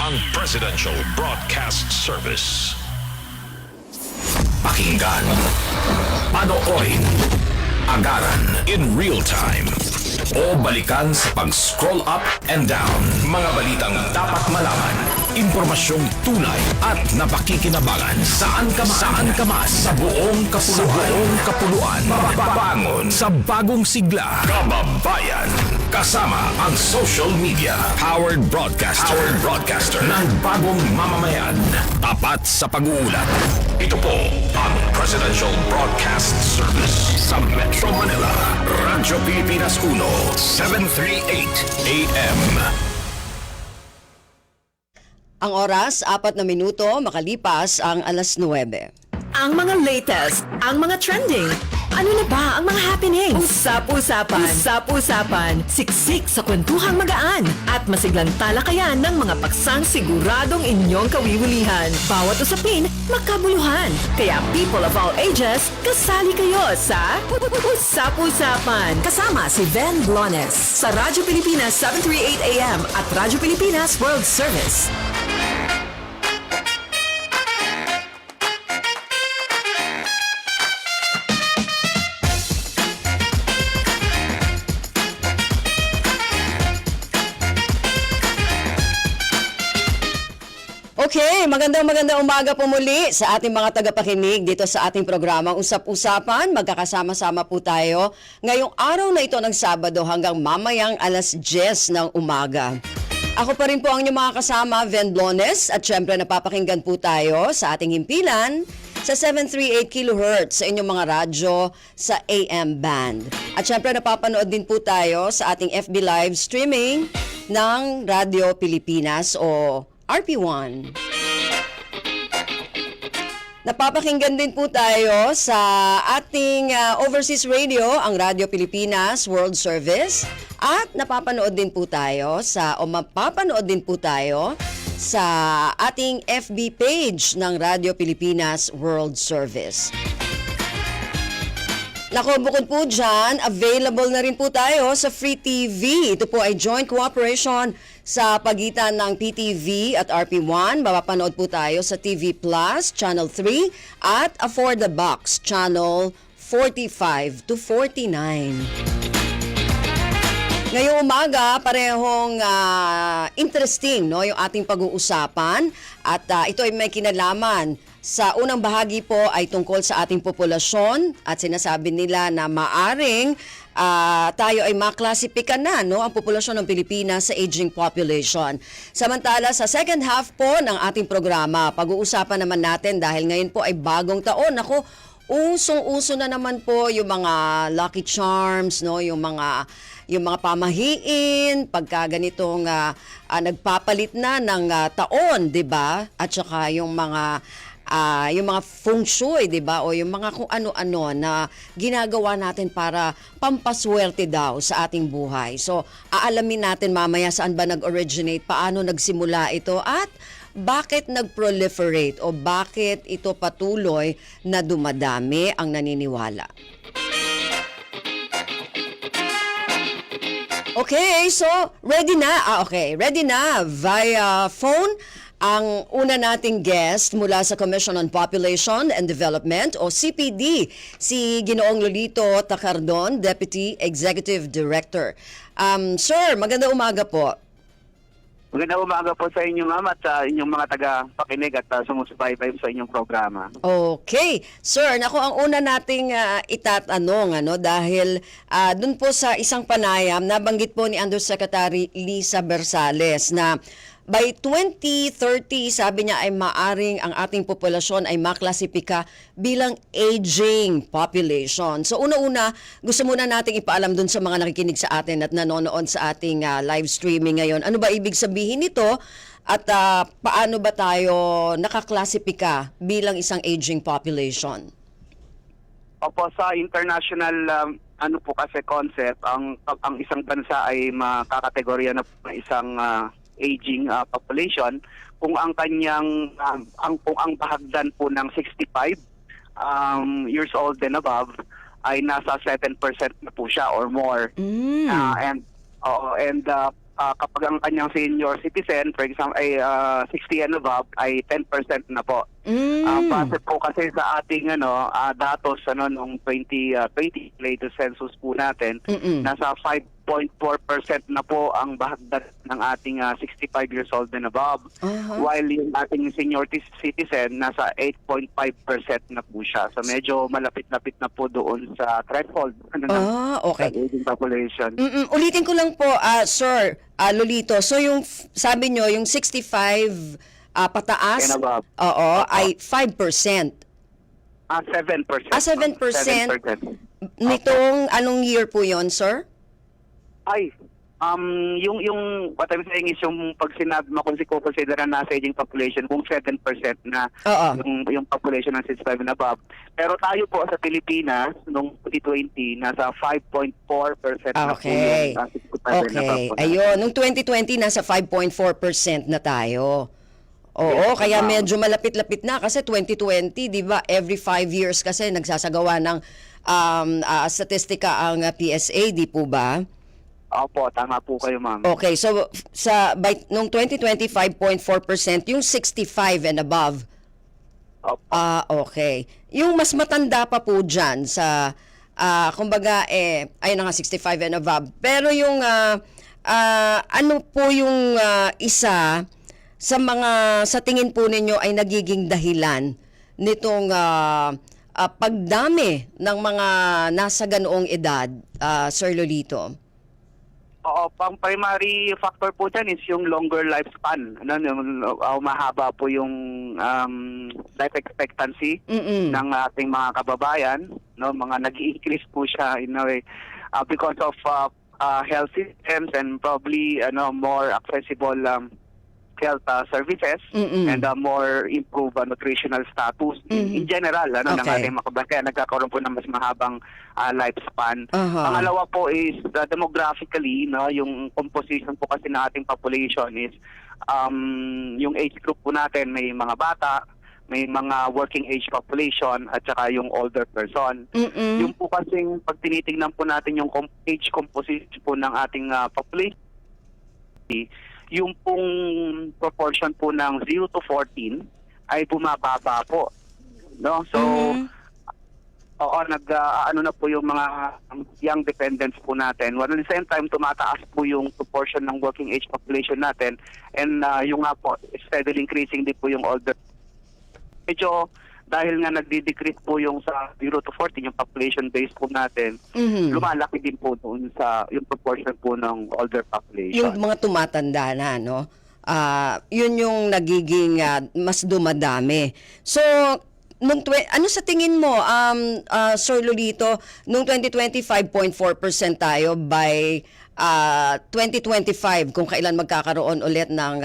ang Presidential Broadcast Service. Pakinggan, panoorin, agaran in real time, o balikan sa pag-scroll up and down. Mga balitang dapat malaman, impormasyong tunay at napakikinabangan. Saan ka man sa buong kapuluan. Bangon sa bagong sigla. Kababayan. Kasama ang social media. Powered broadcaster ng bagong mamamayan. Tapat sa pag-uulat. Ito po ang Presidential Broadcast Service Sa Metro Manila, Radyo Pilipinas 1, 738 AM. Ang oras, 4 na minuto, makalipas ang alas 9. Ang mga latest, ang mga trending. Ano na ba ang mga happenings? Usap-usapan. Siksik sa kwentuhang magaan at masiglang talakayan ng mga paksang siguradong inyong kawiwilihan. Bawat usapin, makabuluhan. Kaya people of all ages, kasali kayo sa Usap-usapan. Kasama si Ben Blones sa Radyo Pilipinas 738 AM at Radyo Pilipinas World Service. Okay, magandang umaga po muli sa ating mga tagapakinig dito sa ating programang Usap-Usapan. Magkakasama-sama po tayo ngayong araw na ito ng Sabado hanggang mamayang alas 10 ng umaga. Ako pa rin po ang inyong mga kasama, Ven Blones, at syempre napapakinggan po tayo sa ating himpilan sa 738 kHz sa inyong mga radyo sa AM band. At syempre napapanood din po tayo sa ating FB live streaming ng Radyo Pilipinas o RP1. Napapakinggan din po tayo sa ating overseas radio, ang Radyo Pilipinas World Service. At mapapanood din po tayo sa ating FB page ng Radyo Pilipinas World Service. Nako, bukod po dyan, available na rin po tayo sa Free TV. Ito po ay joint cooperation sa pagitan ng PTV at RP1. Mapapanood po tayo sa TV Plus, Channel 3 at For the Box, Channel 45 to 49. Ngayong umaga, parehong interesting no, yung ating pag-uusapan at ito ay may kinalaman. Sa unang bahagi po ay tungkol sa ating populasyon at sinasabi nila na maaring tayo ay maklasipika na no, ang populasyon ng Pilipinas sa aging population. Samantala sa second half po ng ating programa, pag-uusapan naman natin dahil ngayon po ay bagong taon. Ako, usong-uso na naman po yung mga Lucky Charms, no, yung mga pamahiin pagka ganitong nagpapalit na ng taon, 'di ba? At saka yung mga feng shui, 'di ba? O yung mga kung ano-ano na ginagawa natin para pampaswerte daw sa ating buhay. So, aalamin natin mamaya saan ba nag-originate, paano nagsimula ito at bakit nag-proliferate o bakit ito patuloy na dumadami ang naniniwala. Okay, so ready na. Ready na via phone ang una nating guest mula sa Commission on Population and Development o CPD, si Ginoong Lolito Tacardon, Deputy Executive Director. Sir, magandang umaga po. Magandang umaga po sa inyo, ma'am, at sa inyong mga taga-pakinig at sumusubaybay sa inyong programa. Okay. Sir, naku, ang una nating itatanong, dahil dun po sa isang panayam, nabanggit po ni Undersecretary Lisa Bersales na by 2030, sabi niya ay maaring ang ating populasyon ay maklasipika bilang aging population. So una-una, gusto muna nating ipaalam dun sa mga nakikinig sa atin at nanonood sa ating live streaming ngayon. Ano ba ibig sabihin nito at paano ba tayo nakaklasipika bilang isang aging population? Opo, sa international po kasi concept, ang isang bansa ay makakategorya na isang aging population kung ang kanyang kung ang bahagdan po ng 65 years old and above ay nasa 7% na po siya or more. And kapag ang kanyang senior citizen, for example, ay 60 and above, ay 10% na po. Base po kasi sa ating datos nung 2020 latest census po natin, nasa 5.4% na po ang bahagdan ng ating 65 years old and above, while yung ating senior citizen nasa 8.5% na po siya. So medyo malapit-lapit na po doon sa threshold okay. sa aging population. Ulitin ko lang po, Sir Lolito. So yung sabi nyo, yung 65 pataas, And above. ay 5%. 7%. 7%. 7%. Nitong anong year po yon, sir? Ay, yung what I'm saying is yung pag sinabi mo kung consider na nasa aging population, kung 7% na yung population ng 65 and above. Pero tayo po sa Pilipinas, noong 2020, nasa 5.4% na po Okay. yung 65 and above. Ayun, nung 2020, nasa 5.4% na tayo. Oo, Yes, kaya ma'am. medyo malapit-lapit na kasi 2020, di ba, every 5 years kasi nagsasagawa ng statistika ang PSA, di po ba? Opo, tama po kayo, ma'am. Okay, so nung 2020, 5.4%, yung 65 and above. Opo. Okay. Yung mas matanda pa po dyan sa, kumbaga, ayun na nga, 65 and above. Pero yung, ano po yung isa sa sa tingin po ninyo ay nagiging dahilan nitong pagdami ng mga nasa ganoong edad, Sir Lolito? Oo, pang primary factor po dyan is yung longer lifespan. Mahaba po yung life expectancy ng ating mga kababayan. Mga nag-i-increase po siya in a way because of health systems and probably more accessible health services and more improved nutritional status in general ng ating mga kababayan. Kaya nagkakaroon po ng mas mahabang lifespan. Pangalawa po is demographically, yung composition po kasi ng ating population is yung age group po natin, may mga bata, may mga working age population at saka yung older person. Yung po kasing pag tinitingnan po natin yung age composition po ng ating population, yung pong proportion po ng 0 to 14 ay bumababa po. No? So, na po yung mga young dependents po natin. While at the same time, tumataas po yung proportion ng working age population natin and yung nga po, steadily increasing din po yung older. Medyo dahil nga nagdi-decrease po yung sa 0 to 14, yung population base po natin, lumalaki din po doon sa yung proportion po ng older population. Yung mga tumatanda na, no? Yun yung nagiging mas dumadami. So, ano sa tingin mo, Sir Lolito, nung 2020, 5.4% tayo by 2025, kung kailan magkakaroon ulit ng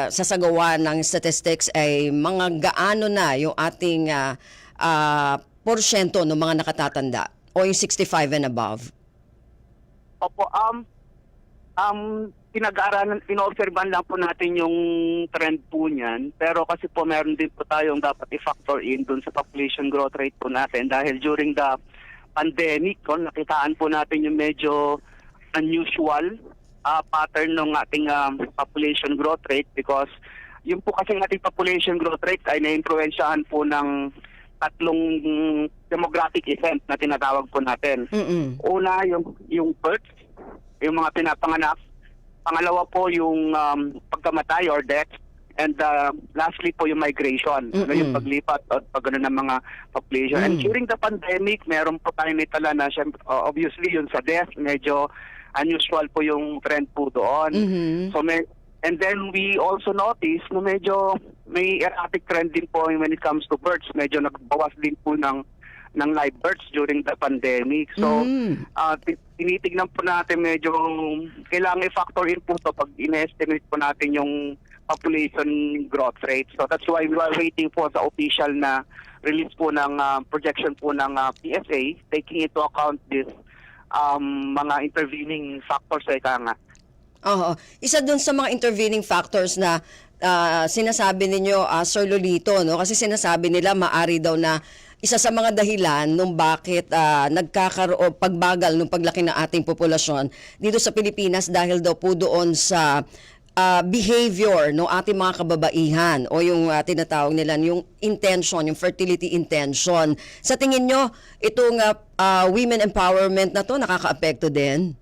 sasagawa ng statistics ay mga gaano na yung ating porsyento ng mga nakatatanda o yung 65 and above? Opo, pinag-aaralan, inoobserban lang po natin yung trend po niyan. Pero kasi po meron din po tayong dapat i-factor in dun sa population growth rate po natin dahil during the pandemic, nakitaan po natin yung medyo unusual pattern ng ating population growth rate because yung po kasi ating population growth rate ay na-influensyahan po ng tatlong demographic event na tinatawag po natin. Una, yung birth, yung mga pinapanganak. Pangalawa po yung pagkamatay or death. And lastly po yung migration, yung paglipat at pagano ng mga population. And during the pandemic, meron po tayo nitala na obviously yun sa death, medyo unusual po yung trend po doon. So and then we also notice na medyo may erratic trend din po when it comes to births. Medyo nagbawas din po ng live births during the pandemic. So tinitignan po natin medyo kailangan i-factor in po to pag in-estimate po natin yung population growth rate. So that's why we are waiting for the official na release po ng projection po ng PSA taking into account this mga intervening factors nga. Oo. Isa dun sa mga intervening factors na sinasabi ninyo, Sir Lolito, no? Kasi sinasabi nila maari daw na isa sa mga dahilan nung bakit nagkakaroon pagbagal ng paglaki ng ating populasyon dito sa Pilipinas dahil daw po doon sa behavior ng ating mga kababaihan o yung tinatawag nila yung intention, yung fertility intention. Sa tingin nyo, itong women empowerment na to nakakaapekto din?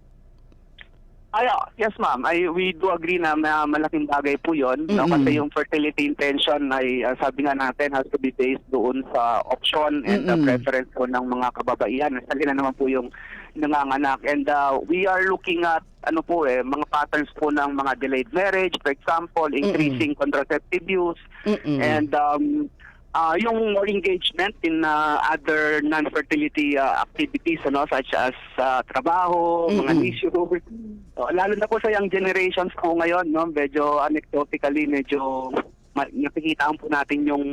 Yes ma'am, we do agree na malaking bagay po yun. No? Kasi yung fertility intention ay sabi nga natin has to be based doon sa option and preference po ng mga kababaihan. Sali na naman po yung nanganganak. And we are looking at mga patterns po ng mga delayed marriage, for example, increasing contraceptive use, and yung more engagement in other non-fertility activities, such as trabaho, mga leisure. Lalo na po sa young generations po ngayon, medyo anecdotically, medyo nakikitaan po natin yung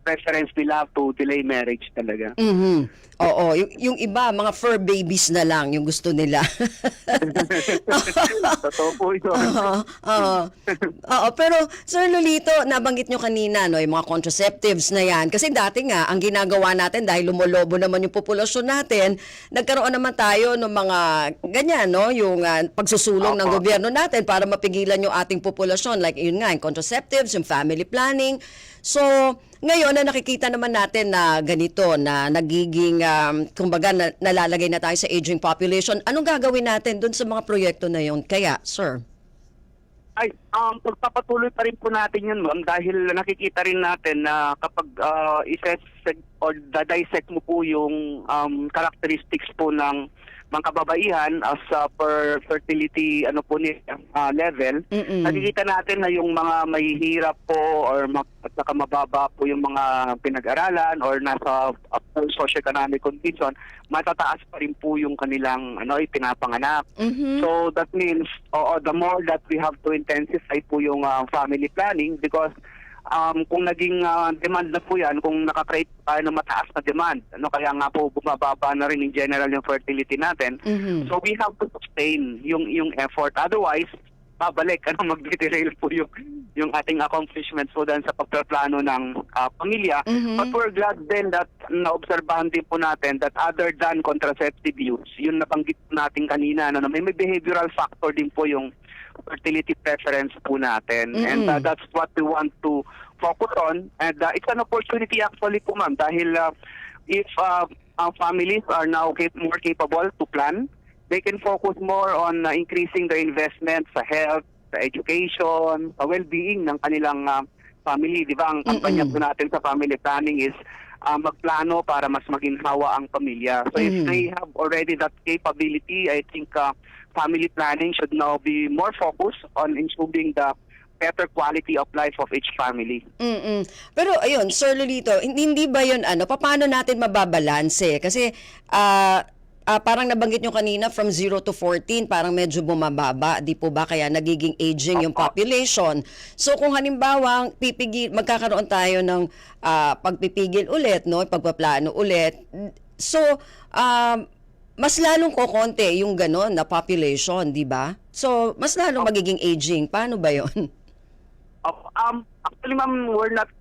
preference nila to delay marriage talaga. Oo, yung iba, mga fur babies na lang yung gusto nila. Totoo po ito. Oo, pero Sir Lolito, nabanggit nyo kanina, no, yung mga contraceptives na yan. Kasi dati nga, ang ginagawa natin, dahil lumolobo naman yung populasyon natin, nagkaroon naman tayo ng mga ganyan, no, yung pagsusulong ng gobyerno natin para mapigilan yung ating populasyon. Like yun nga, yung contraceptives, yung family planning. So, ngayon na nakikita naman natin na ganito, na nagiging, kumbaga, nalalagay na tayo sa aging population. Anong gagawin natin dun sa mga proyekto na yun? Kaya, sir? Pagpapatuloy pa rin po natin yun, ma'am, dahil nakikita rin natin na kapag i-dissect or dissect mo po yung characteristics po ng mga kababaihan as per fertility level, nakikita natin na yung mga mahihirap po or saka mababa po yung mga pinag-aralan or nasa socio-economic condition, matataas pa rin po yung kanilang ipinapanganak. So that means the more that we have to intensify po yung family planning, because kung naging demand na po yan, kung nakakreate tayo ng mataas na demand, kaya nga po bumababa na rin in general yung fertility natin. So we have to sustain yung effort. Otherwise, babalik, mag-derail po yung ating accomplishments po dahil sa pagpaplano ng pamilya. But we're glad then that naobserbahan din po natin that other than contraceptive use, yun nabanggit natin kanina, na may behavioral factor din po yung fertility preference po natin. And that's what we want to focus on. And it's an opportunity actually po, ma'am, dahil if our families are now more capable to plan, they can focus more on increasing their investment sa health, sa education, sa well-being ng kanilang family. Di ba? Ang kampanya po natin sa family planning is magplano para mas maginhawa ang pamilya. So if they have already that capability, I think family planning should now be more focused on improving the better quality of life of each family. Pero ayun, Sir Lolito, hindi ba yun, paano natin mababalanse? Kasi parang nabanggit nyo kanina from 0 to 14, parang medyo bumababa, di po ba? Kaya nagiging aging yung population. So kung halimbawa, magkakaroon tayo ng pagpipigil ulit, no? Pagpaplano ulit. So, mas lalong kokonti yung gano'n na population, di ba? So, mas lalong magiging aging. Paano ba yon? Actually, ma'am, we're not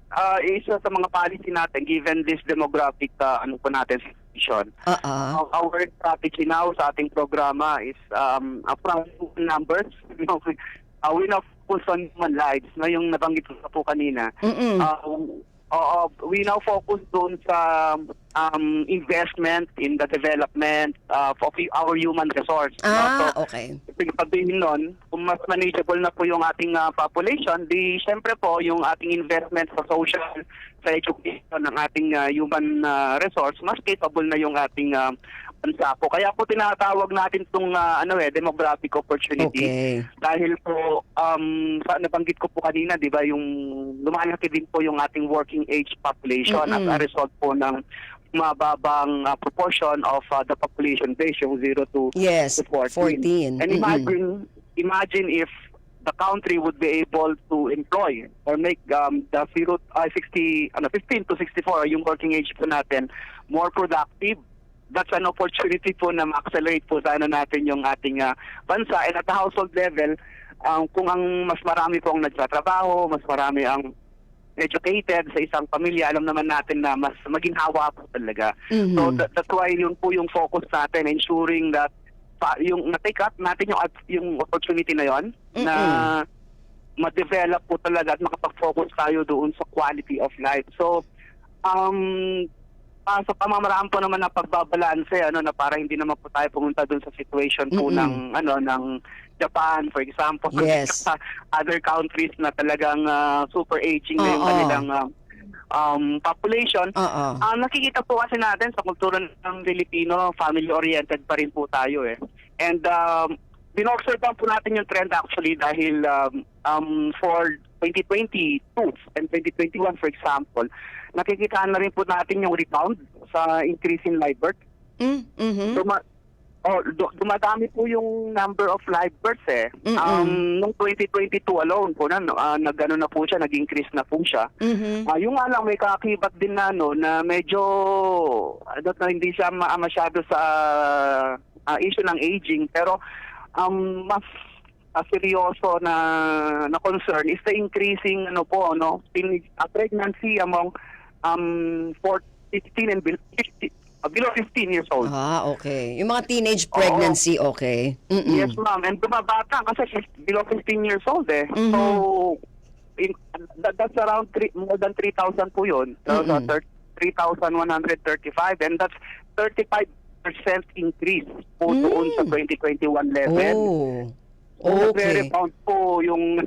isa sa mga policy natin given this demographic po natin situation. Our strategy now sa ating programa is from numbers. We now focus on human lives na yung nabanggit ko po kanina. We now focus doon sa investment in the development of our human resource. Okay. Pagbihin nun, kung mas manageable na po yung ating population, di syempre po yung ating investment sa social, sa education ng ating human resource, mas capable na yung ating bansa po. Kaya po tinatawag natin itong demographic opportunity. Okay. Dahil po, nabanggit ko po kanina, di ba, yung lumalaki din po yung ating working age population as a result po ng mababang proportion of the population base, yung 0 to 14. And imagine if the country would be able to employ or make the 15 to 64, yung working age po natin, more productive. That's an opportunity po na ma-accelerate po sana natin yung ating bansa. And at the household level, kung ang mas marami po ang nagtatrabaho, mas marami ang educated sa isang pamilya, alam naman natin na mas maginhawa po talaga. So that's why yun po yung focus natin, ensuring that yung na-take up natin yung opportunity na yon na ma-develop po talaga at makapag-focus tayo doon sa quality of life. So sa pamamaraan po naman ng pagbabalanse na para hindi naman po tayo pumunta doon sa situation po ng Japan, for example, Yes. sa other countries na talagang super aging na yung kanilang population. Nakikita po kasi natin sa kultura ng Pilipino, family-oriented pa rin po tayo eh. And binobserve po natin yung trend actually dahil for 2022 and 2021 for example, nakikita na rin po natin yung rebound sa increase in live birth. Dumadami po yung number of live births eh. Nung 2022 alone po nag-ano na po siya, nag-increase na po siya. Yung nga lang may kakibat din na na medyo hindi siya masyado sa issue ng aging, pero mas seryoso na concern is the increasing pregnancy among 15 and below 15 years old. Okay. Yung mga teenage pregnancy, okay. Yes, ma'am. And bumabata kasi below 15 years old eh. So, that's around more than 3,000 po yun. 3,135 and that's 35% increase po doon sa 2021 level. Okay. Very po yung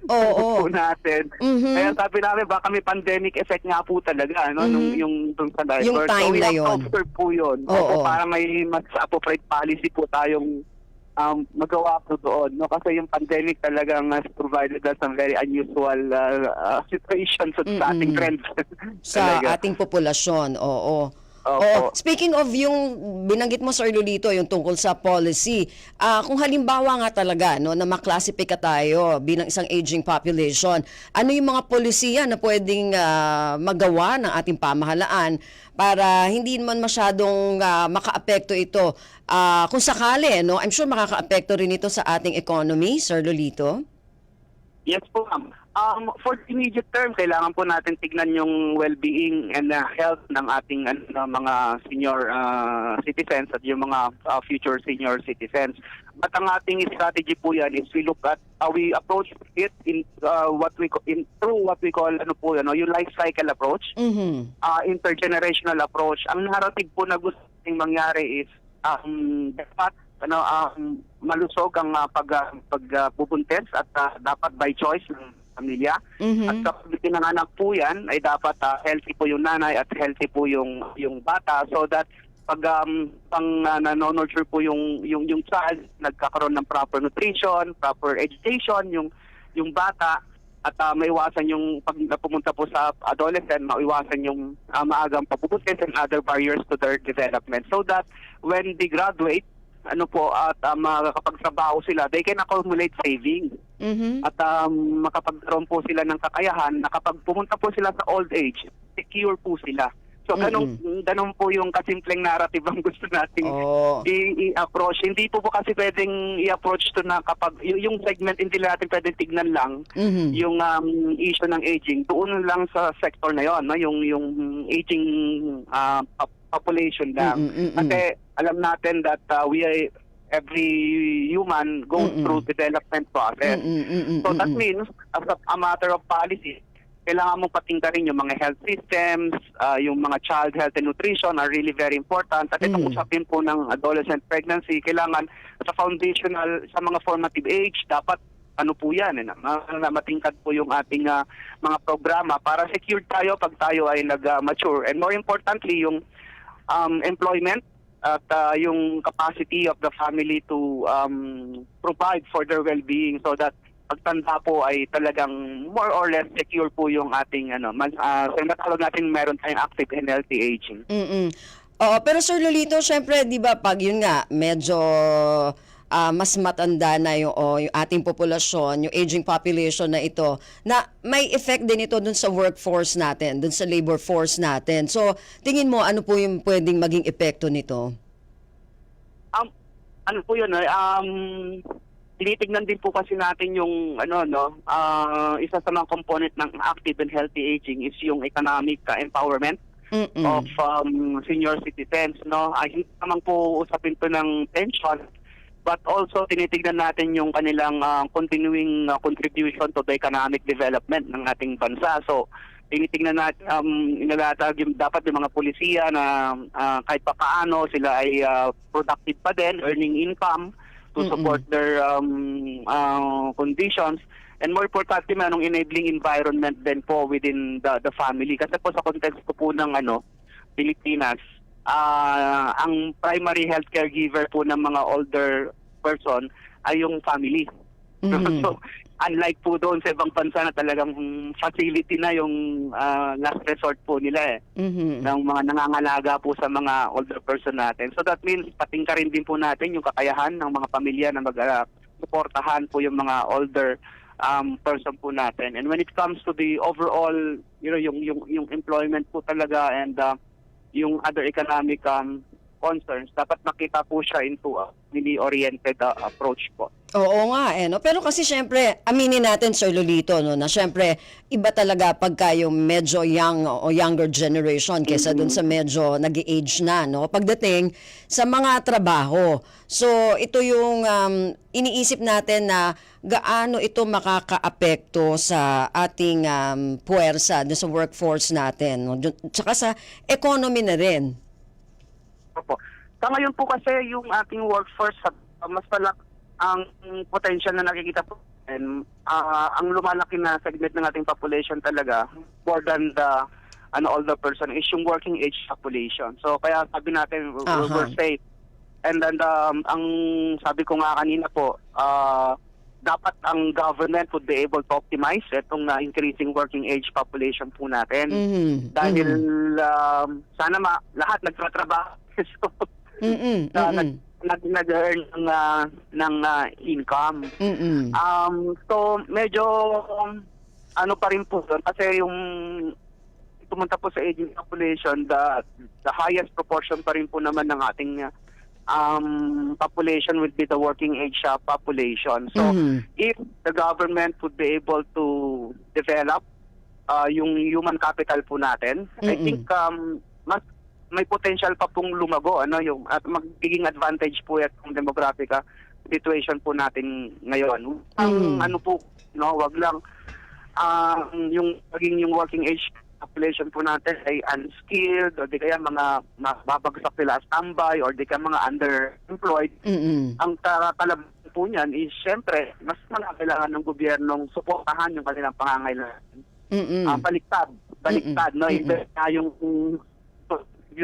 po natin. Kaya sabi namin baka may pandemic effect nga po talaga yung dun sa diaper. Yung time na yun. Observe po yun. Para may mas appropriate policy po tayong magawa po doon. Kasi yung pandemic talagang has provided us some very unusual situations sa ating trends. Sa ating populasyon, speaking of yung binanggit mo, Sir Lolito, yung tungkol sa policy, kung halimbawa nga talaga na maklasipika tayo bilang isang aging population, ano yung mga polisiya na pwedeng magawa ng ating pamahalaan para hindi naman masyadong makaapekto ito? Kung sakali, I'm sure makakaapekto rin ito sa ating economy, Sir Lolito? Yes po, ma'am. For the immediate term, kailangan po natin tignan yung well-being and health ng ating mga senior citizens at yung mga future senior citizens. But ang ating strategy po yan is we approach it in through what we call yung life cycle approach, intergenerational approach. Ang narrative po na gusto nating mangyari is dapat malusog ang pagbubuntis at dapat by choice ng pamilya. At kapag pinanganak po yan, ay dapat healthy po yung nanay at healthy po yung bata, so that pag nurture po yung child, nagkakaroon ng proper nutrition, proper education, yung bata, at maiwasan yung pag pumunta po sa adolescent, maiwasan yung maagang pagbubutis and other barriers to their development, so that when they graduate, at makakapagtrabaho sila, they can accumulate savings. At makapagkaroon po sila ng kakayahan na kapag pumunta po sila sa old age, secure po sila. So ganun po yung kasimpleng narrative ang gusto nating i-approach. Hindi po kasi pwedeng i-approach to na kapag yung segment hindi natin pwedeng tignan lang yung issue ng aging. Doon lang sa sector na yon, yung aging population lang. Kasi alam natin that every human goes through development process. So that means, as a matter of policy, kailangan mong patingkarin yung mga health systems, yung mga child health and nutrition are really very important. At itong usapin po ng adolescent pregnancy, kailangan sa foundational, sa mga formative age, dapat po yan, matingkad po yung ating mga programa para secure tayo pag tayo ay nag-mature. And more importantly, yung employment at yung capacity of the family to provide for their well-being, so that pagtanda po ay talagang more or less secure po yung ating matawag natin meron tayong active and healthy aging. Pero Sir Lolito, syempre 'di ba pag yun nga medyo mas matanda na yung ating populasyon, yung aging population na ito, na may effect din ito dun sa workforce natin, dun sa labor force natin. So, tingin mo, ano po yung pwedeng maging epekto nito? tinitignan din po kasi natin yung isa sa mga component ng active and healthy aging is yung economic empowerment of senior citizens, no? Ay hindi naman po usapin to ng pension, but also tinitignan natin yung kanilang continuing contribution to the economic development ng ating bansa. So tinitingnan natin dapat yung mga pulisiya na kahit papaano sila ay productive pa din, earning income to support their conditions, and more importantly anong enabling environment din po within the family. Kasi po sa context po ng Pilipinas, ang primary healthcare giver po ng mga older person ay yung family. So unlike po doon sa ibang bansa na talagang facility na yung last resort po nila ng mga nangangalaga po sa mga older person natin. So that means patingkarin din po natin yung kakayahan ng mga pamilya na mag-suportahan po yung mga older person po natin. And when it comes to the overall, yung employment po talaga and yung other economic concerns, dapat makita po siya into a really-oriented approach po. Oo nga no? Pero kasi syempre, aminin natin Sir Lolito, no, na syempre iba talaga pagka yung medyo young o younger generation kesa dun sa medyo nag-age na, no? Pagdating sa mga trabaho. So ito yung iniisip natin na gaano ito makakaapekto sa ating puwersa sa workforce natin, no? Tsaka sa economy na rin. Opo. Sa ngayon po kasi yung ating workforce mas malaki ang potential na nakikita po, and ang lumalaki na segment ng ating population talaga more than the older person is yung working age population. So kaya sabi natin we're safe. And then ang sabi ko nga kanina po, dapat ang government would be able to optimize itong increasing working age population po natin. Dahil sana lahat nagtatrabaho. Nag-earn ng income. So medyo pa rin po doon kasi yung pumunta po sa aging population, the highest proportion pa rin po naman ng ating population would be the working age population. So if the government would be able to develop yung human capital po natin, I think mas may potential pa pong lumago yung at magiging advantage po itong demographic situation po natin ngayon. Ang wag lang yung maging yung working age population po natin ay unskilled o di kaya mga mababagsak sila standby or di kaya mga underemployed. Ang kalaban po niyan is syempre mas kailangan ng gobyernong suportahan yung kanilang pangangailangan. Baliktad no, yung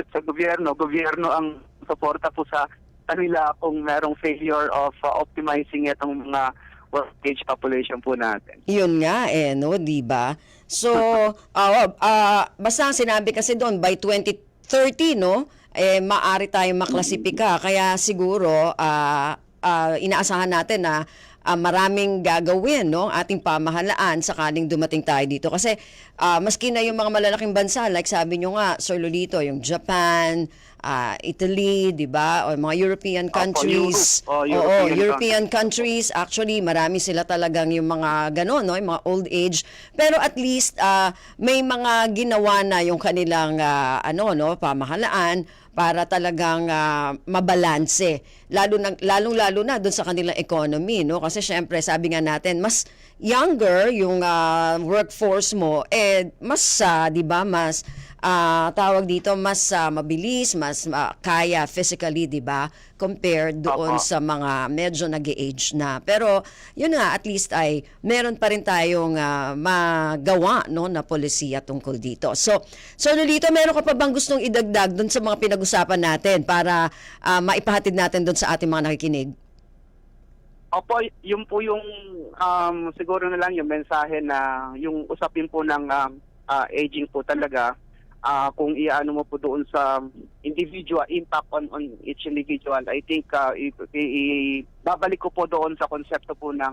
sa gobyerno ang suporta po sa kanila kung merong failure of optimizing itong mga working age population po natin. Yun nga no, di ba? So, basta ang sinabi kasi doon by 2030 no, maaari tayong maklasipika. Kaya siguro inaasahan natin na maraming gagawin no ating pamahalaan sakaling dumating tayo dito kasi maski na yung mga malalaking bansa like sabi nyo nga Sir Lolito, yung Japan, Italy, di ba, o mga European countries. European countries actually marami sila talagang yung mga ganon no, yung mga old age, pero at least may mga ginawa na yung kanilang pamahalaan para talagang mabalanse lalong-lalo na doon sa kanilang economy no, kasi syempre sabi nga natin mas younger yung workforce mo mas 'di ba mas tawag dito mas mabilis, mas kaya physically, 'di ba, compared doon sa mga medyo nag-age na. Pero yun nga, at least ay meron pa rin tayong magawa no na polisiya tungkol dito. So Lolito, meron ka pa bang gustong idagdag doon sa mga pinag-usapan natin para maipahatid natin doon sa ating mga nakikinig? Opo, yun po yung siguro na lang yung mensahe na yung usapin po ng aging po talaga. Kung iano mo po doon sa individual impact on each individual, I think babalik ko po doon sa konsepto po ng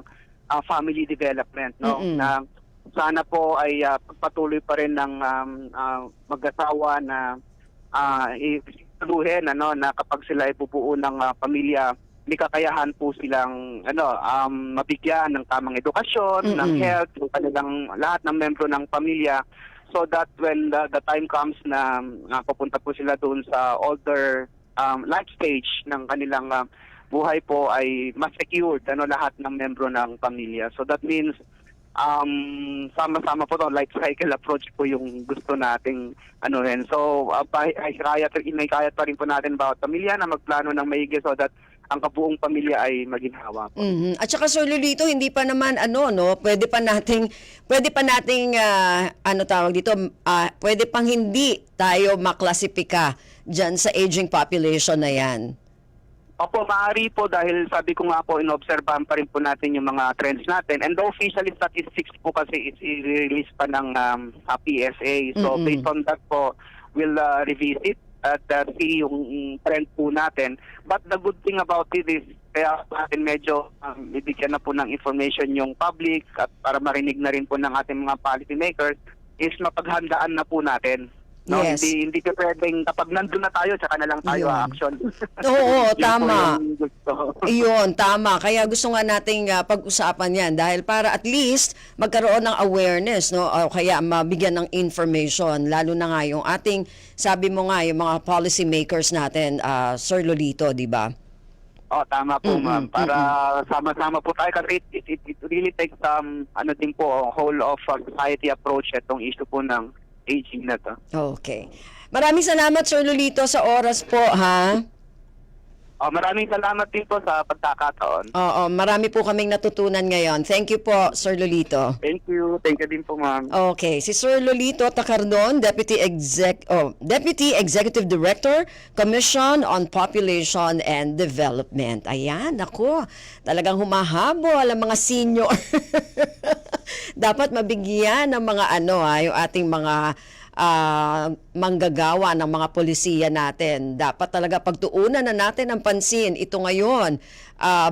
family development no, na sana po ay patuloy pa rin ng mag-asawa na ituluhin na kapag sila ay bubuo ng pamilya may kakayahan po silang mabigyan ng tamang edukasyon, ng health, yung kanilang lahat ng membro ng pamilya, so that when the time comes na pupunta po sila doon sa older life stage ng kanilang buhay po ay mas secured lahat ng membro ng pamilya. So that means sama-sama po to, life cycle approach po yung gusto nating rin. So inayayat pa rin po natin bawat pamilya na magplano ng maigi so that ang kabuong pamilya ay maginhawa po. At saka Sir Lolito, hindi pa naman pwede pa nating pwede pang hindi tayo maklasipika diyan sa aging population na 'yan. Opo, maaari po dahil sabi ko nga po, inobserbahan pa rin po natin yung mga trends natin. And the official statistics po kasi is i-release pa ng PSA. So based on that po, we'll revisit at see yung trend po natin. But the good thing about it is, kaya natin medyo bibigyan na po ng information yung public at para marinig na rin po ng ating mga policy makers is mapaghandaan na po natin. No, Yes. hindi ka pwedeng kapag nandun na tayo, tsaka na lang tayo Yun. action. Oo, Yun po tama. yung gusto. Iyon, tama. Kaya gusto nga nating pag-usapan yan dahil para at least magkaroon ng awareness, no? O kaya mabigyan ng information, lalo na nga yung ating, sabi mo nga, yung mga policy makers natin, Sir Lolito, di ba? Oh, tama po, ma'am. Para sama-sama po tayo kasi it really takes din po, whole of society approach itong issue po ng aging na to. Okay. Maraming salamat, Sir Lolito, sa oras po, ha? Oh, maraming salamat din po sa pagkakataon. Oo, marami po kaming natutunan ngayon. Thank you po, Sir Lolito. Thank you. Thank you din po, ma'am. Okay, si Sir Lolito Tacardon, Deputy Executive Director, Commission on Population and Development. Ayan, ako, talagang humahabol ang mga senior. Dapat mabigyan ng mga yung ating mga manggagawa ng mga polisiya natin. Dapat talaga pagtuunan na natin ang pansin ito ngayon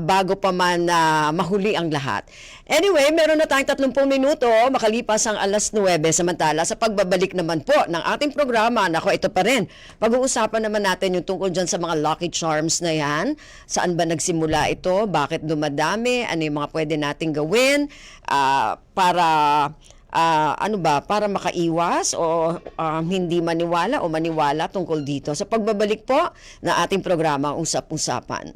bago pa man mahuli ang lahat. Anyway, meron na tayong 30 minuto makalipas ang 9:00. Samantala, sa pagbabalik naman po ng ating programa, ito pa rin. Pag-uusapan naman natin yung tungkol dyan sa mga Lucky Charms na yan. Saan ba nagsimula ito? Bakit dumadami? Ano yung mga pwede nating gawin para para makaiwas o hindi maniwala o maniwala tungkol dito. Sa pagbabalik po na ating programa, Usap-Usapan.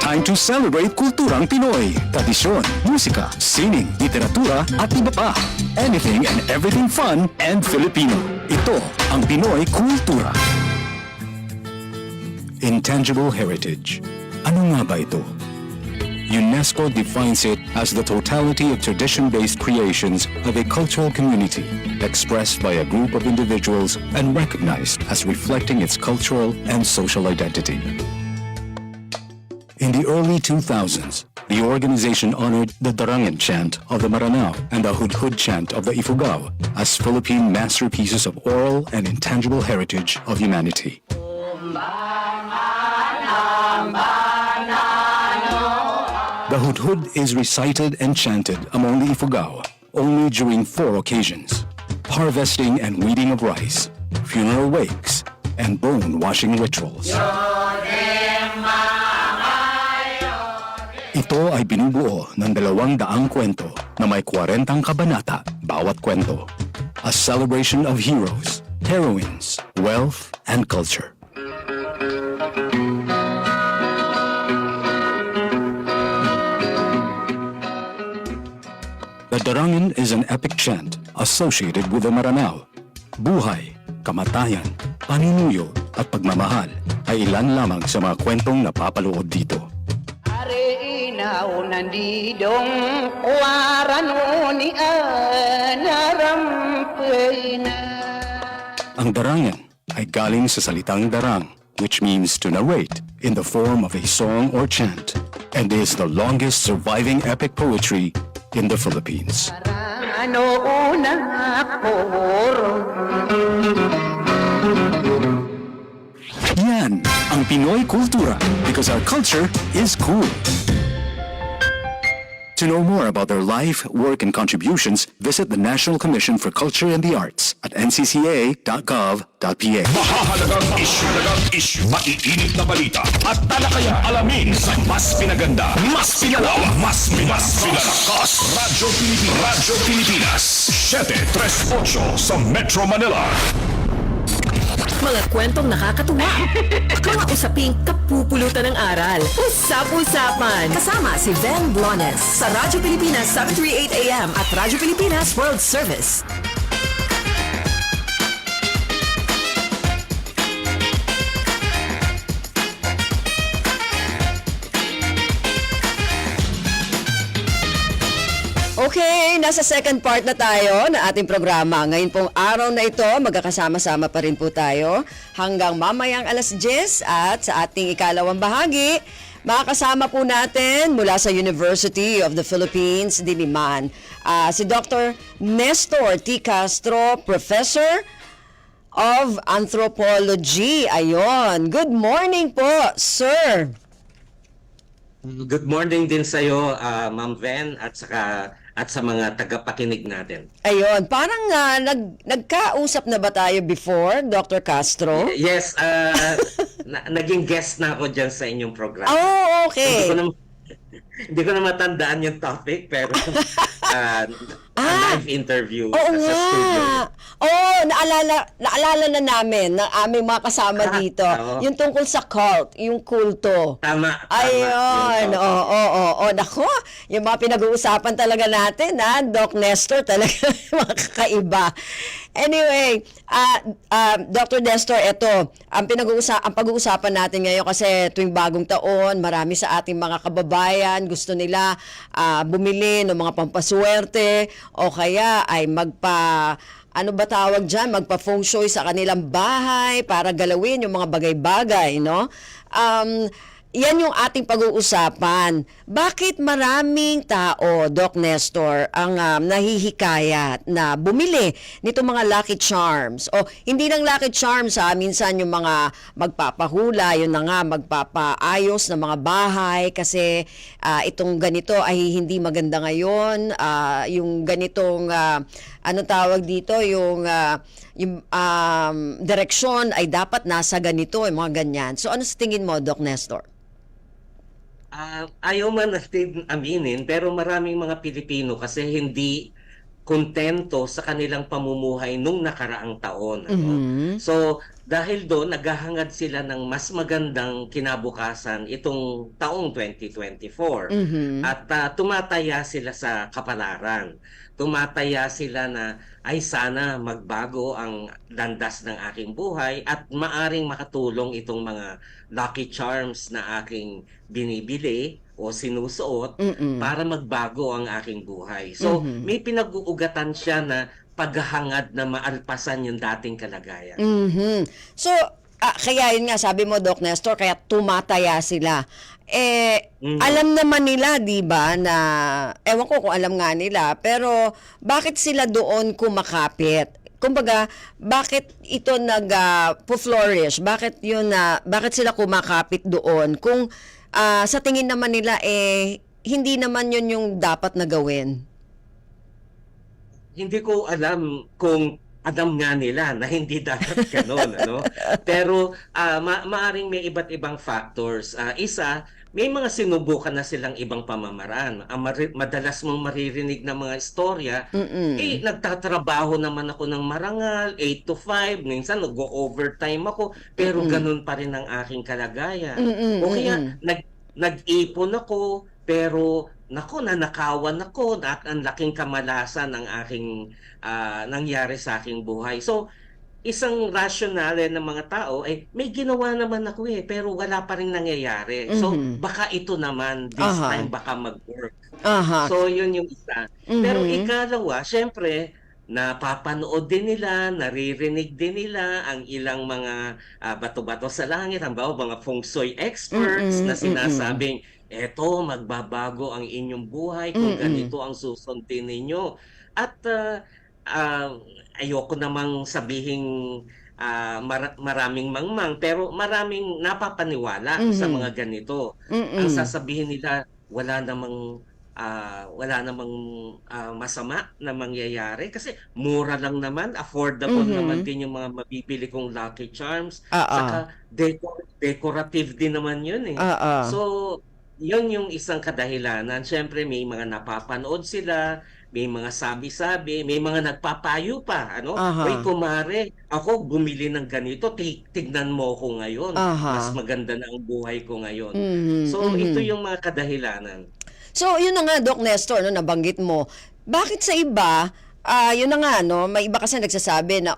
Time to celebrate kulturang Pinoy. Tradisyon, musika, sining, literatura at iba pa. Anything and everything fun and Filipino. Ito ang Pinoy Kultura. Intangible heritage. Ano nga ba ito? UNESCO defines it as the totality of tradition-based creations of a cultural community expressed by a group of individuals and recognized as reflecting its cultural and social identity. In the early 2000s, the organization honored the Darangan chant of the Maranao and the Hudhud chant of the Ifugao as Philippine masterpieces of oral and intangible heritage of humanity. The Hudhud is recited and chanted among the Ifugao only during 4 occasions: harvesting and weeding of rice, funeral wakes, and bone-washing rituals. Ito ay binubuo ng 200 kwento na may 40 kabanata bawat kwento. A celebration of heroes, heroines, wealth, and culture. The Darangan is an epic chant associated with the Maranao. Buhay, kamatayan, paninuyo at pagmamahal ay ilan lamang sa mga kwentong napapaloob dito. Inaw nandidong warano ni anarampay na. Ang darangan ay galing sa salitang darang, which means to narrate in the form of a song or chant, and is the longest surviving epic poetry in the Philippines. Ano una poro. Yan ang Pinoy Kultura because our culture is cool. To know more about their life, work, and contributions, visit the National Commission for Culture and the Arts at ncca.gov.ph. Mahahalagang issue, maiinit na balita at talakayang alamin sa mas pinaganda, mas pinalawak, mas pinalakas. Radyo Pilipinas, 738 sa Metro Manila. Mga kwentong nakakatuwa. Mga usaping kapupulutan ng aral. Usap-usapan. Kasama si Ven Blones sa Radyo Pilipinas 738 AM at Radyo Pilipinas World Service. Okay, nasa second part na tayo na ating programa. Ngayon pong araw na ito, magkakasama-sama pa rin po tayo hanggang mamayang alas 10 at sa ating ikalawang bahagi, makakasama po natin mula sa University of the Philippines, Diliman, si Dr. Nestor T. Castro, Professor of Anthropology. Ayon. Good morning po, sir. Good morning din sa iyo, Ma'am Ven, at sa mga tagapakinig natin. Ayun, parang nagkausap na ba tayo before, Dr. Castro? Yes, naging guest na ako dyan sa inyong program. Oh, okay. Hindi ko na matandaan yung topic, pero live interview Oo sa studio. Oo, naalala na namin ng aming mga kasama dito. Oo. Yung tungkol sa cult, yung kulto. Tama. Ayun, Yung oo. Nako, yung mga pinag-uusapan talaga natin, Doc Nestor, talaga mga kakaiba. Anyway, Dr. Nestor, ito, ang pag-uusapan natin ngayon kasi tuwing bagong taon, marami sa ating mga kababayan, gusto nila bumili ng mga pampaswerte o kaya ay ano ba tawag dyan, magpa-feng shui sa kanilang bahay para galawin yung mga bagay-bagay, no? Yan yung ating pag-uusapan. Bakit maraming tao, Doc Nestor, ang nahihikayat na bumili nito mga Lucky Charms? O hindi lang Lucky Charms, minsan yung mga magpapahula, yun na nga, magpapaayos ng mga bahay kasi itong ganito ay hindi maganda ngayon. Yung ganitong, ano tawag dito, yung direksyon ay dapat nasa ganito, yung mga ganyan. So ano sa tingin mo, Doc Nestor? Ayaw man natin aminin, pero maraming mga Pilipino kasi hindi kontento sa kanilang pamumuhay nung nakaraang taon. So, dahil doon, naghahangad sila ng mas magandang kinabukasan itong taong 2024. At tumataya sila sa kapalaran. Tumataya sila na ay sana magbago ang landas ng aking buhay at maaring makatulong itong mga Lucky Charms na aking binibili o sinusuot para magbago ang aking buhay. So, may pinag-uugatan siya na paghahangad na maalpasan yung dating kalagayan. So, kaya yun nga, sabi mo, Doc Nestor, kaya tumataya sila. Alam naman nila, di ba, na, ewan ko kung alam nga nila, pero bakit sila doon kumakapit? Kumbaga, bakit ito nag-flourish? Bakit sila kumakapit doon? Kung sa tingin naman nila, hindi naman yun yung dapat na gawin. Hindi ko alam kung alam nga nila na hindi dapat gano'n, ano? Pero maaring may iba't ibang factors. Isa, may mga sinubukan na silang ibang pamamaraan. Madalas mong maririnig na mga istorya, nagtatrabaho naman ako ng marangal, 8 to 5, minsan nag-overtime ako, pero ganun pa rin ang aking kalagayan. O kaya, nag-ipon ako, pero nanakawan ako, ang laking kamalasan ng aking nangyari sa aking buhay. So, isang rationale ng mga tao ay may ginawa naman ako pero wala pa rin nangyayari. So, baka ito naman, this time baka mag-work. So, yun yung isa. Pero ikalawa, syempre, napapanood din nila, naririnig din nila ang ilang mga bato-bato sa langit, mga feng shui experts na sinasabing, eto, magbabago ang inyong buhay kung ganito ang susundin ninyo. At ayoko namang sabihing maraming mangmang, pero maraming napapaniwala sa mga ganito. Ang sasabihin nila, wala namang wala namang masama na mangyayari kasi mura lang naman, affordable naman din yung mga mabibili kong Lucky Charms. Saka decorative din naman yun eh. So, yun yung isang kadahilanan. Siyempre, may mga napapanood sila, may mga sabi-sabi, may mga nagpapayo pa. Uy, kumare, ako bumili ng ganito, tignan mo ko ngayon. Mas maganda na ang buhay ko ngayon. So, ito yung mga kadahilanan. So, yun na nga, Doc Nestor, no, nabanggit mo. Bakit sa iba, yun na nga, no, may iba kasi nagsasabi na,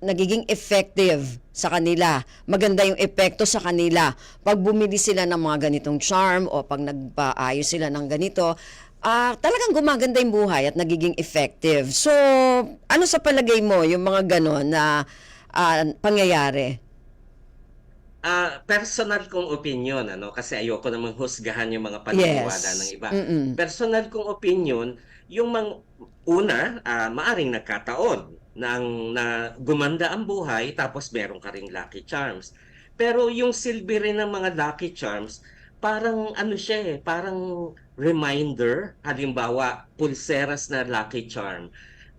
nagiging effective sa kanila. Maganda yung epekto sa kanila. Pag bumili sila ng mga ganitong charm o pag nagpaayos sila ng ganito, talagang gumaganda yung buhay at nagiging effective. So, ano sa palagay mo yung mga ganon na pangyayari? Personal kong opinion, kasi ayoko namang husgahan yung mga paniniwala ng iba. Personal kong opinion, yung una, maaring nagkataon na gumanda ang buhay tapos meron ka ring Lucky Charms. Pero yung silbi rin ng mga Lucky Charms, parang siya parang reminder, halimbawa, pulseras na Lucky Charm.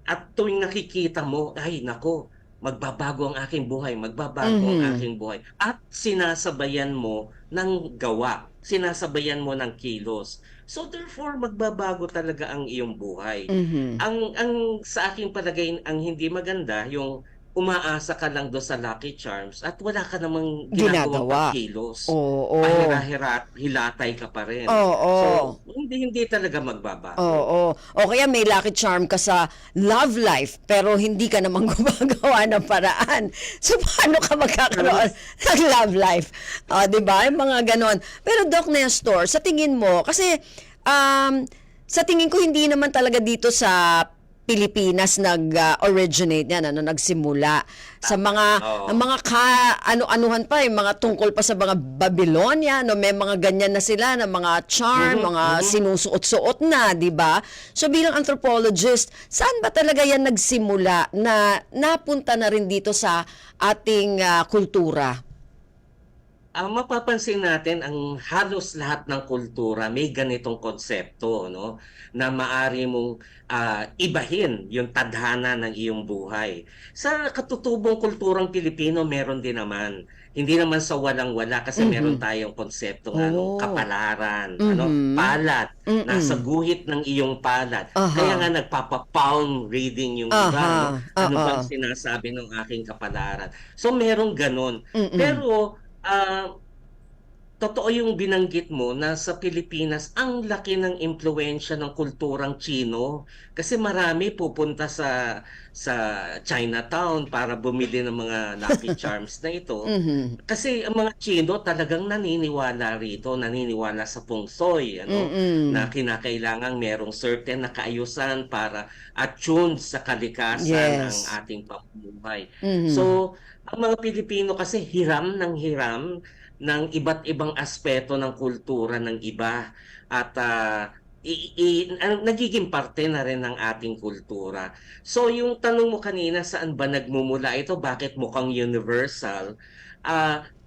At tuwing nakikita mo, ay nako, magbabago ang aking buhay, magbabago ang aking buhay. At sinasabayan mo ng gawa, sinasabayan mo ng kilos. So therefore, magbabago talaga ang iyong buhay. Ang sa aking palagay, ang hindi maganda, yung umaasa ka lang doon sa Lucky Charms at wala ka namang ginagawang kilos. Pahira-hira, hilatay ka pa rin. So, hindi talaga magbabago. O kaya may Lucky Charm ka sa love life pero hindi ka namang gumagawa ng paraan. So, paano ka magkakaroon ng love life? Diba? Yung mga ganon. Pero Doc Nestor, sa tingin mo, kasi sa tingin ko hindi naman talaga dito sa Pilipinas nag-originate yan, nagsimula sa mga ano-anuhan pa, yung mga tungkol pa sa mga Babylonia, may mga ganyan na sila na mga charm, mga sinusuot-suot na, di ba? So bilang anthropologist, saan ba talaga yan nagsimula na napunta na rin dito sa ating kultura? Mapapansin natin ang halos lahat ng kultura may ganitong konsepto, na maari mong ibahin yung tadhana ng iyong buhay. Sa katutubong kulturang Pilipino, meron din naman. Hindi naman sa walang-wala kasi meron tayong konsepto kapalaran, palad, nasa guhit ng iyong palad. Kaya nga nagpapa-palm reading yung iba, ano bang sinasabi ng aking kapalaran. So merong ganon. Pero totoo yung binanggit mo na sa Pilipinas ang laki ng impluwensya ng kulturang Chino kasi marami pupunta sa Chinatown para bumili ng mga Lucky Charms na ito. Kasi ang mga Chino talagang naniniwala rito, naniniwala sa feng shui, na kinakailangan merong certain na kaayusan para attune sa kalikasan ng ating pamumuhay. So, ang mga Pilipino kasi hiram ng iba't ibang aspeto ng kultura ng iba at nagiging parte na rin ng ating kultura. So yung tanong mo kanina, saan ba nagmumula ito? Bakit mukhang universal?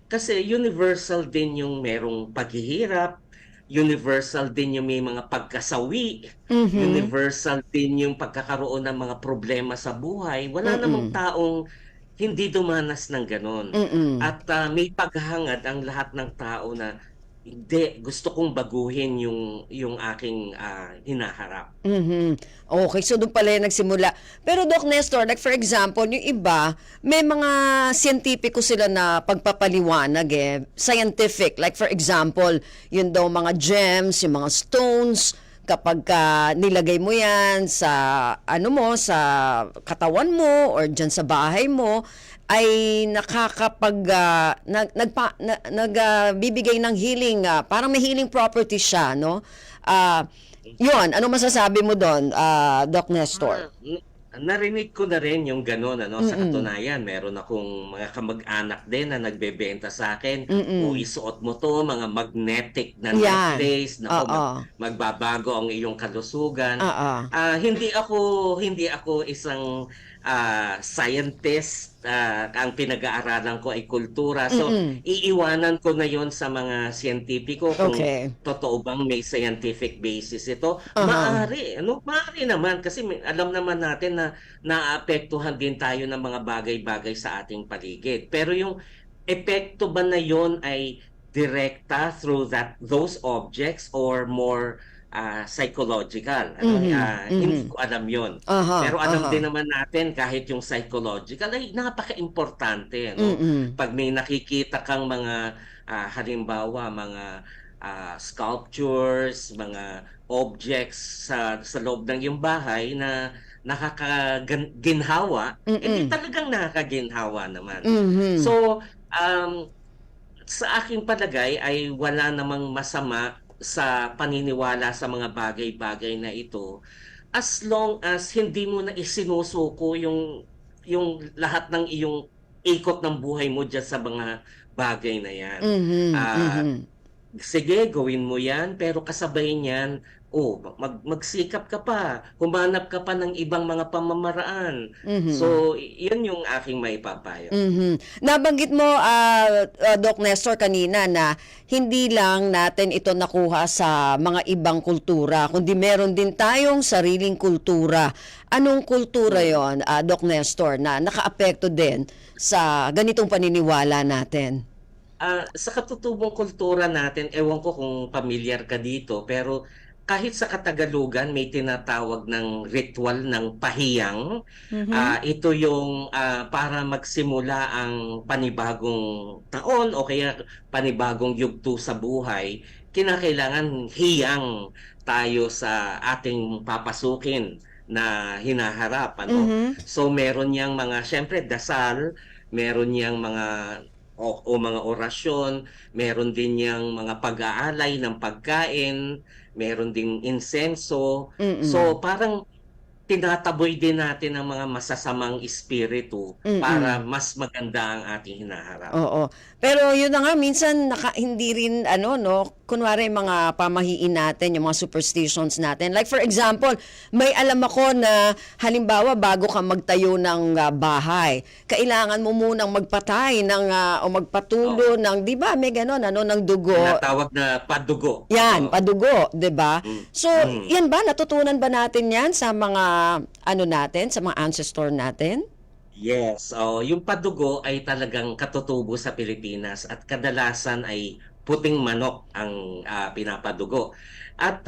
Kasi universal din yung merong paghihirap, universal din yung may mga pagkasawi, universal din yung pagkakaroon ng mga problema sa buhay. Wala namang taong hindi dumanas ng ganon. At may paghahangad ang lahat ng tao na hindi, gusto kong baguhin yung aking hinaharap. Okay, so doon pala yung nagsimula. Pero Doc Nestor, like for example, yung iba, may mga siyentipiko sila na pagpapaliwanag scientific. Like for example, yun daw mga gems, yung mga stones, kapag nilagay mo yan sa sa katawan mo or dyan sa bahay mo, ay nagbibigay ng healing, parang may healing property siya, no? Yun, ano masasabi mo doon, Doc Nestor? Narinig ko na rin yung gano'n, sa katunayan. Meron akong mga kamag-anak din na nagbebenta sa akin. O isuot mo to, mga magnetic na necklace, magbabago ang iyong kalusugan. Hindi ako isang scientist ang pinag-aaralan ko ay kultura. So, iiwanan ko na yon sa mga siyentipiko kung Okay. totoo bang may scientific basis ito. Maaari, maaari naman kasi alam naman natin na naapektuhan din tayo ng mga bagay-bagay sa ating paligid. Pero yung epekto ba na yon ay direkta through those objects or more psychological? Hindi ko alam yon. Pero alam din naman natin kahit yung psychological ay napaka-importante. Pag may nakikita kang mga halimbawa mga sculptures, mga objects sa loob ng iyong bahay na nakakaginhawa, hindi talagang nakakaginhawa naman. So, sa aking palagay ay wala namang masama sa paniniwala sa mga bagay-bagay na ito as long as hindi mo na isinusuko yung lahat ng iyong ikot ng buhay mo dyan sa mga bagay na yan. Sige, gawin mo yan, pero kasabay niyan, magsikap ka pa, humanap ka pa ng ibang mga pamamaraan. So, yun yung aking maipapayo. Nabanggit mo, Doc Nestor, kanina na hindi lang natin ito nakuha sa mga ibang kultura, kundi meron din tayong sariling kultura. Anong kultura yon, Doc Nestor, na nakaapekto din sa ganitong paniniwala natin? Sa katutubong kultura natin, ewan ko kung pamilyar ka dito, pero kahit sa Katagalugan may tinatawag ng ritual ng pahiyang. Ito yung para magsimula ang panibagong taon o kaya panibagong yugto sa buhay, kinakailangan hiyang tayo sa ating papasukin na hinaharap. So meron niyang mga, syempre dasal, meron niyang mga o mga orasyon, meron din niyang mga pag-aalay ng pagkain, meron ding insenso. So parang tinataboy din natin ang mga masasamang espiritu para mas maganda ang ating hinaharap. Oo. Pero yun na nga, minsan hindi rin, kunwari mga pamahiin natin, yung mga superstitions natin. Like for example, may alam ako na halimbawa bago ka magtayo ng bahay, kailangan mo munang magpatay o magpatulo ng, di ba, may gano'n, ng dugo. Tinatawag na padugo. Yan, padugo, 'di ba? So, yan ba natutunan ba natin 'yan sa mga natin, sa mga ancestor natin? Yes, yung padugo ay talagang katutubo sa Pilipinas at kadalasan ay puting manok ang pinapadugo. At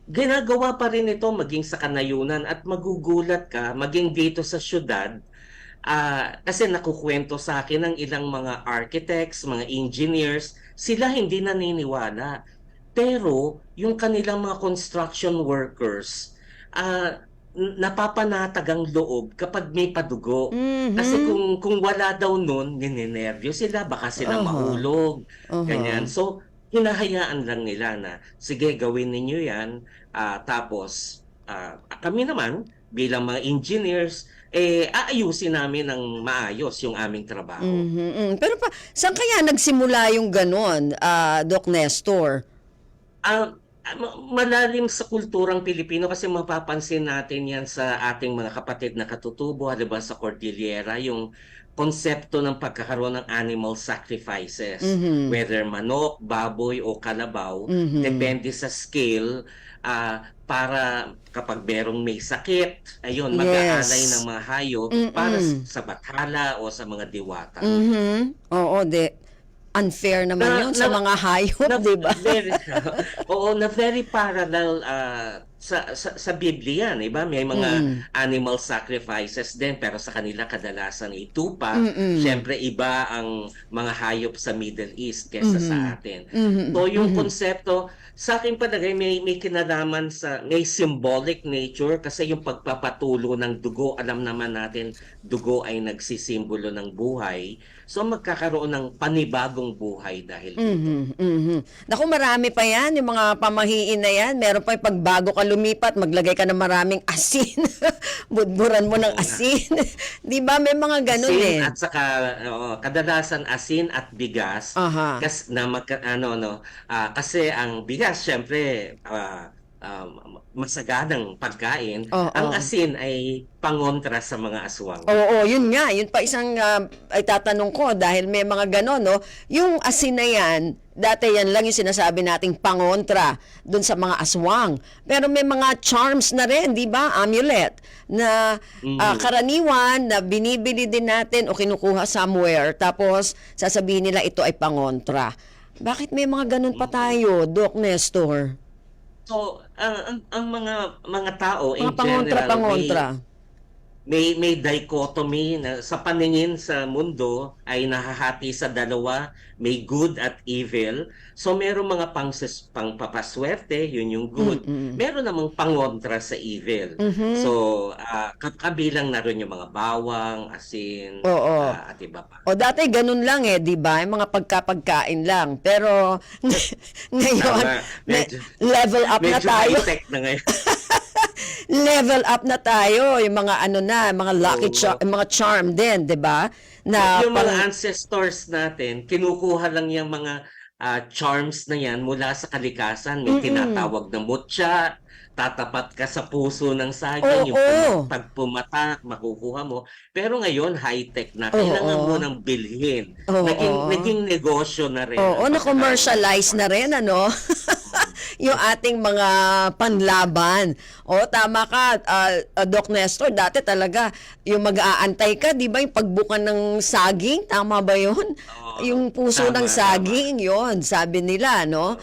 ginagawa pa rin ito maging sa kanayunan at magugulat ka maging dito sa syudad. Kasi nakukwento sa akin ng ilang mga architects, mga engineers, sila hindi naniniwala. Pero yung kanilang mga construction workers, napapanatag ang loob kapag may padugo. Kasi kung wala daw nun, ninenervyo sila, baka sila mahulog. Ganyan. So, hinahayaan lang nila na, sige, gawin ninyo yan. Tapos, kami naman, bilang mga engineers, aayusin namin ng maayos yung aming trabaho. Pero saan kaya nagsimula yung ganon, Doc Nestor? Malalim sa kulturang Pilipino kasi mapapansin natin yan sa ating mga kapatid na katutubo, halimbawa sa Cordillera, yung konsepto ng pagkakaroon ng animal sacrifices, whether manok, baboy o kalabaw, depende sa scale, para kapag merong may sakit, ayun, mag-aalay ng mga hayop para sa bathala o sa mga diwata. Oo, unfair naman yun sa mga hayop, di ba? Oo, na very parallel sa Biblia, di ba? May mga animal sacrifices din, pero sa kanila kadalasan ay tupa. Siyempre, iba ang mga hayop sa Middle East kesa sa atin. So, yung konsepto, sa aking palagay, may kinalaman may symbolic nature kasi yung pagpapatulo ng dugo, alam naman natin, dugo ay nagsisimbolo ng buhay. So magkakaroon ng panibagong buhay dahil dito. Naku, marami pa yan, yung mga pamahiin na yan. Meron pa yung pagbago ka lumipat, maglagay ka ng maraming asin. Budburan mo ng asin. Di ba? May mga ganun asin at saka kadalasan asin at bigas. Kasi ang bigas syempre masaganang pagkain, Oo. ang asin ay pangontra sa mga aswang. Oo, yun nga. Yun pa isang ay tatanong ko dahil may mga ganon, no? Yung asin na yan, dati yan lang yung sinasabi nating pangontra dun sa mga aswang. Pero may mga charms na rin, di ba? Amulet na karaniwan na binibili din natin o kinukuha somewhere tapos sasabihin nila ito ay pangontra. Bakit may mga ganon pa tayo, Doc Nestor? So, ang mga tao in Mga pangontra-pangontra. may dichotomy na sa paningin sa mundo ay nahahati sa dalawa, may good at evil. So meron mga pangpapaswerte, yun yung good. Meron namang pangontra sa evil. So kabilang na rin yung mga bawang, asin, Oo. at iba pa. O dati ganun lang di ba? Yung mga pagkain lang. Pero ngayon, Tama. level up na Medyo tayo. high-tech na ngayon. Level up na tayo. Yung mga mga lucky Oo. mga charm din, 'di ba? Na Yung mga parang- ancestors natin, kinukuha lang yung mga charms na yan mula sa kalikasan. May tinatawag na mutya, tatapat ka sa puso ng saging, Oo. pag pumatak, makukuha mo. Pero ngayon, high-tech na. Oo. Kailangan mo nang bilhin. Oo. Naging negosyo na rin. Oo, ang na-commercialize na rin, ano? Yung ating mga panlaban. O, tama ka, Doc Nestor, dati talaga, yung mag-aantay ka, di ba, yung pagbukan ng saging, tama ba yun? Oo, Yung puso tama, ng saging, yon sabi nila, no?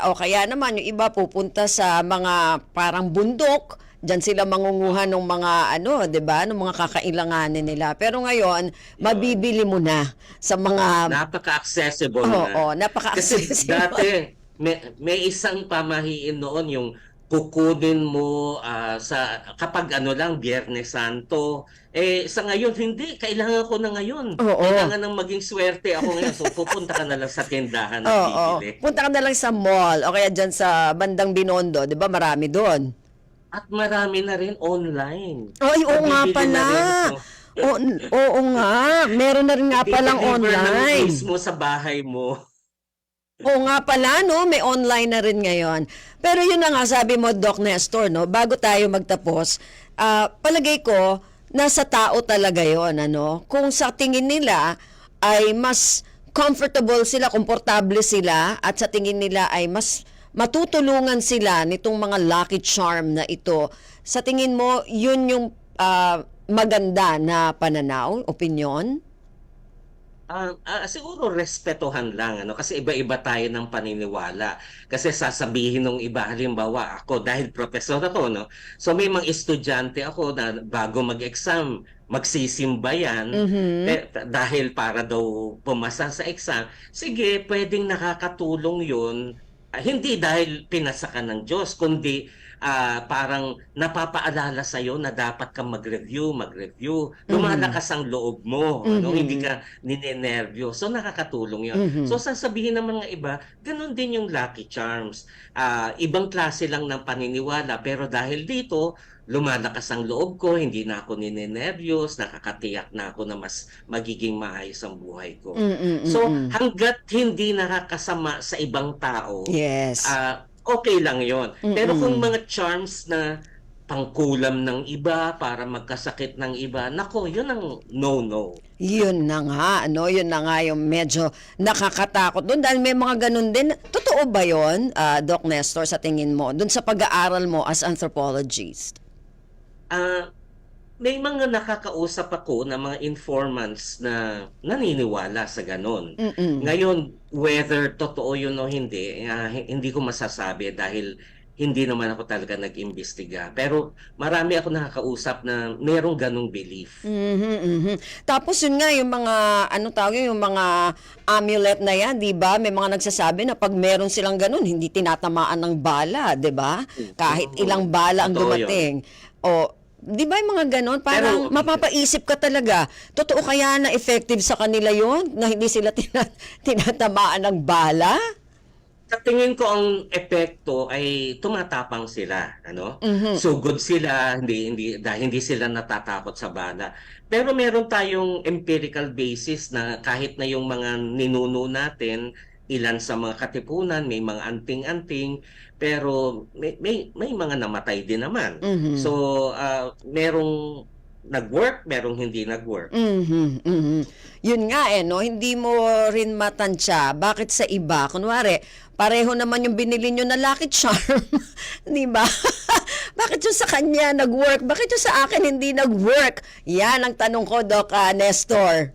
O kaya naman, yung iba pupunta sa mga parang bundok, diyan sila mangunguha ng mga di ba, ng mga kakailanganin nila. Pero ngayon, mabibili mo na sa mga napaka-accessible na. Oo, napaka-accessible. Kasi dati, may isang pamahiin noon yung kukunin mo kapag Biyernes Santo. Sa ngayon, hindi. Kailangan ko na ngayon. Oo. Kailangan nang maging swerte ako ngayon. So, pupunta ka na lang sa tindahan at Oo. bibili. Punta ka na lang sa mall o kaya dyan sa bandang Binondo, 'di ba? Marami doon. At marami na rin online. Ay, oo nga Nabibili pala. na rin. Oo nga. Meron na rin nga palang Deliver na online. mismo sa bahay mo. Oo nga pala, no? May online na rin ngayon. Pero yun na nga, sabi mo, Doc Nestor, no? Bago tayo magtapos, palagay ko, nasa tao talaga yon, ano? Kung sa tingin nila ay mas comfortable sila, komportable sila, at sa tingin nila ay mas matutulungan sila nitong mga lucky charm na ito. Sa tingin mo, yun yung maganda na pananaw, opinion? Siguro respetuhan lang kasi iba-iba tayo ng paniniwala. Kasi sasabihin ng iba, halimbawa ako dahil professor ako, so may mga estudyante ako na bago mag-exam magsisimba yan dahil para daw pumasa sa exam. Sige, pwedeng nakakatulong yun, hindi dahil pinasa ka ng Diyos, kundi parang napapaalala sa'yo na dapat kang mag-review. Lumalakas ang loob mo. Hindi ka ninenervyo. So, nakakatulong yun. So, sasabihin ng mga iba, ganun din yung lucky charms. Ibang klase lang ng paniniwala. Pero dahil dito, lumalakas ang loob ko, hindi na ako ninenervyos, nakakatiyak na ako na mas magiging maayos ang buhay ko. So, hanggat hindi nakakasama sa ibang tao, Yes. okay lang yon. Pero kung mga charms na pangkulam ng iba para magkasakit ng iba, nako, yun ang no-no. Yun na nga, yun na nga yung medyo nakakatakot doon dahil may mga ganun din. Totoo ba yun, Doc Nestor, sa tingin mo, doon sa pag-aaral mo as anthropologist? May mga nakakausap ako na mga informants na naniniwala sa ganon. Ngayon, whether totoo yun o hindi, hindi ko masasabi dahil hindi naman ako talaga nag-imbestiga. Pero marami ako nakakausap na merong ganong belief. Tapos yun nga, yung mga, yung mga amulet na yan, di ba? May mga nagsasabi na pag meron silang ganun, hindi tinatamaan ng bala, di ba? Kahit ilang bala ang Totoo dumating. O, di ba yung mga ganon? Parang Pero, mapapaisip ka talaga. Totoo kaya na effective sa kanila yon na hindi sila tinatamaan ng bala? Sa tingin ko ang epekto ay tumatapang sila, Sugod sila, dahil hindi sila natatakot sa bala. Pero meron tayong empirical basis na kahit na yung mga ninuno natin, ilan sa mga katipunan, may mga anting-anting, pero may mga namatay din naman. So, merong nag-work, merong hindi nag-work. Yun nga no, hindi mo rin matansya. Bakit sa iba? Kunwari, pareho naman yung binili nyo na Lucky Charm. Di ba? Bakit yung sa kanya nag-work? Bakit yung sa akin hindi nag-work? Yan ang tanong ko, Doc Nestor.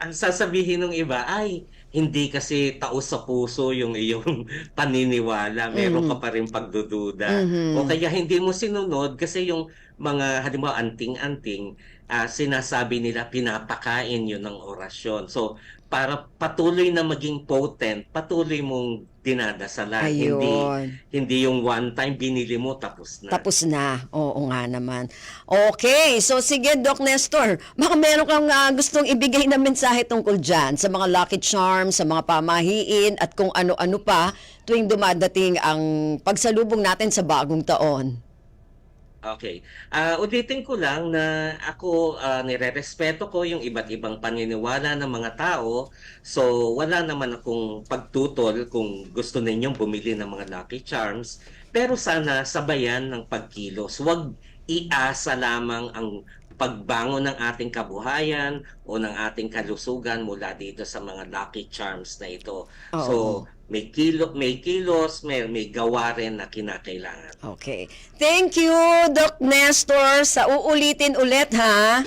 Ang sasabihin ng iba ay hindi kasi taos sa puso yung iyong paniniwala, meron ka pa rin pagdududa. O kaya hindi mo sinunod kasi yung mga halimbawa anting-anting, sinasabi nila pinapakain yun ng orasyon. So para patuloy na maging potent, patuloy mong dinadasalan. Ayun. Hindi yung one time binili mo tapos na. Tapos na. Oo nga naman. Okay. So, sige, Doc Nestor. Baka meron kang gustong ibigay na mensahe tungkol dyan sa mga Lucky Charms, sa mga pamahiin, at kung ano-ano pa tuwing dumadating ang pagsalubong natin sa bagong taon. Okay. Ulitin ko lang na ako nire-respeto ko yung iba't ibang paniniwala ng mga tao. So wala naman akong pagtutol kung gusto ninyong bumili ng mga Lucky Charms. Pero sana sabayan ng pagkilos. Huwag iasa lamang ang pagbangon ng ating kabuhayan o ng ating kalusugan mula dito sa mga Lucky Charms na ito. Oo. So may kilos, may gawa rin na kinakailangan. Okay. Thank you, Doc Nestor. Sa uulitin ulit, ha?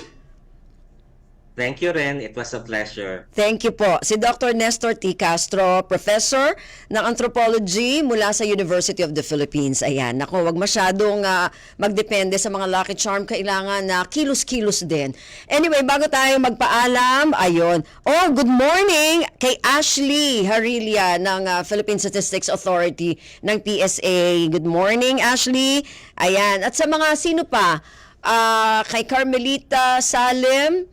Thank you, Ren. It was a pleasure. Thank you po. Si Dr. Nestor T. Castro, Professor ng Anthropology mula sa University of the Philippines. Ayan, naku, wag masyadong magdepende sa mga Lucky Charm. Kailangan na kilos-kilos din. Anyway, bago tayo magpaalam, ayun. Oh, good morning kay Ashley Harilia ng Philippine Statistics Authority ng PSA. Good morning, Ashley. Ayan. At sa mga sino pa? Kay Carmelita Salim,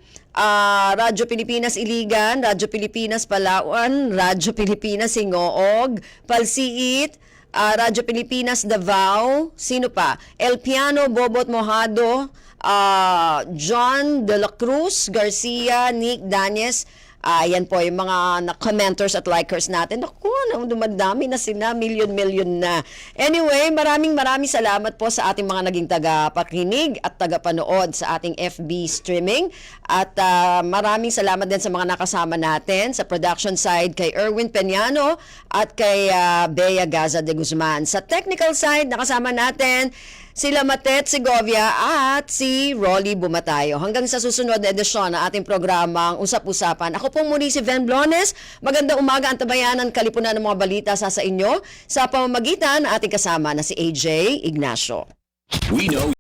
Radyo Pilipinas Iligan, Radyo Pilipinas Palawan, Radyo Pilipinas Singoog, Palsiit, Radyo Pilipinas Davao, sino pa? El Piano Bobot Mojado, John De La Cruz, Garcia, Nick Danyes. Yan po yung mga commenters at likers natin. Naku, dumadami na sila, milyon-milyon na. Anyway, maraming salamat po sa ating mga naging tagapakinig at tagapanood sa ating FB streaming. At maraming salamat din sa mga nakasama natin sa production side kay Erwin Peñano at kay Bea Gaza de Guzman. Sa technical side, nakasama natin sila Matet Segovia at si Rolly Bumatayo. Hanggang sa susunod na edisyon ng ating programang Usap-Usapan. Ako pong muli si Ven Blones. Magandang umaga, antabayanan, kalipunan ng mga balita sa inyo sa pamamagitan ng ating kasama na si AJ Ignacio. We know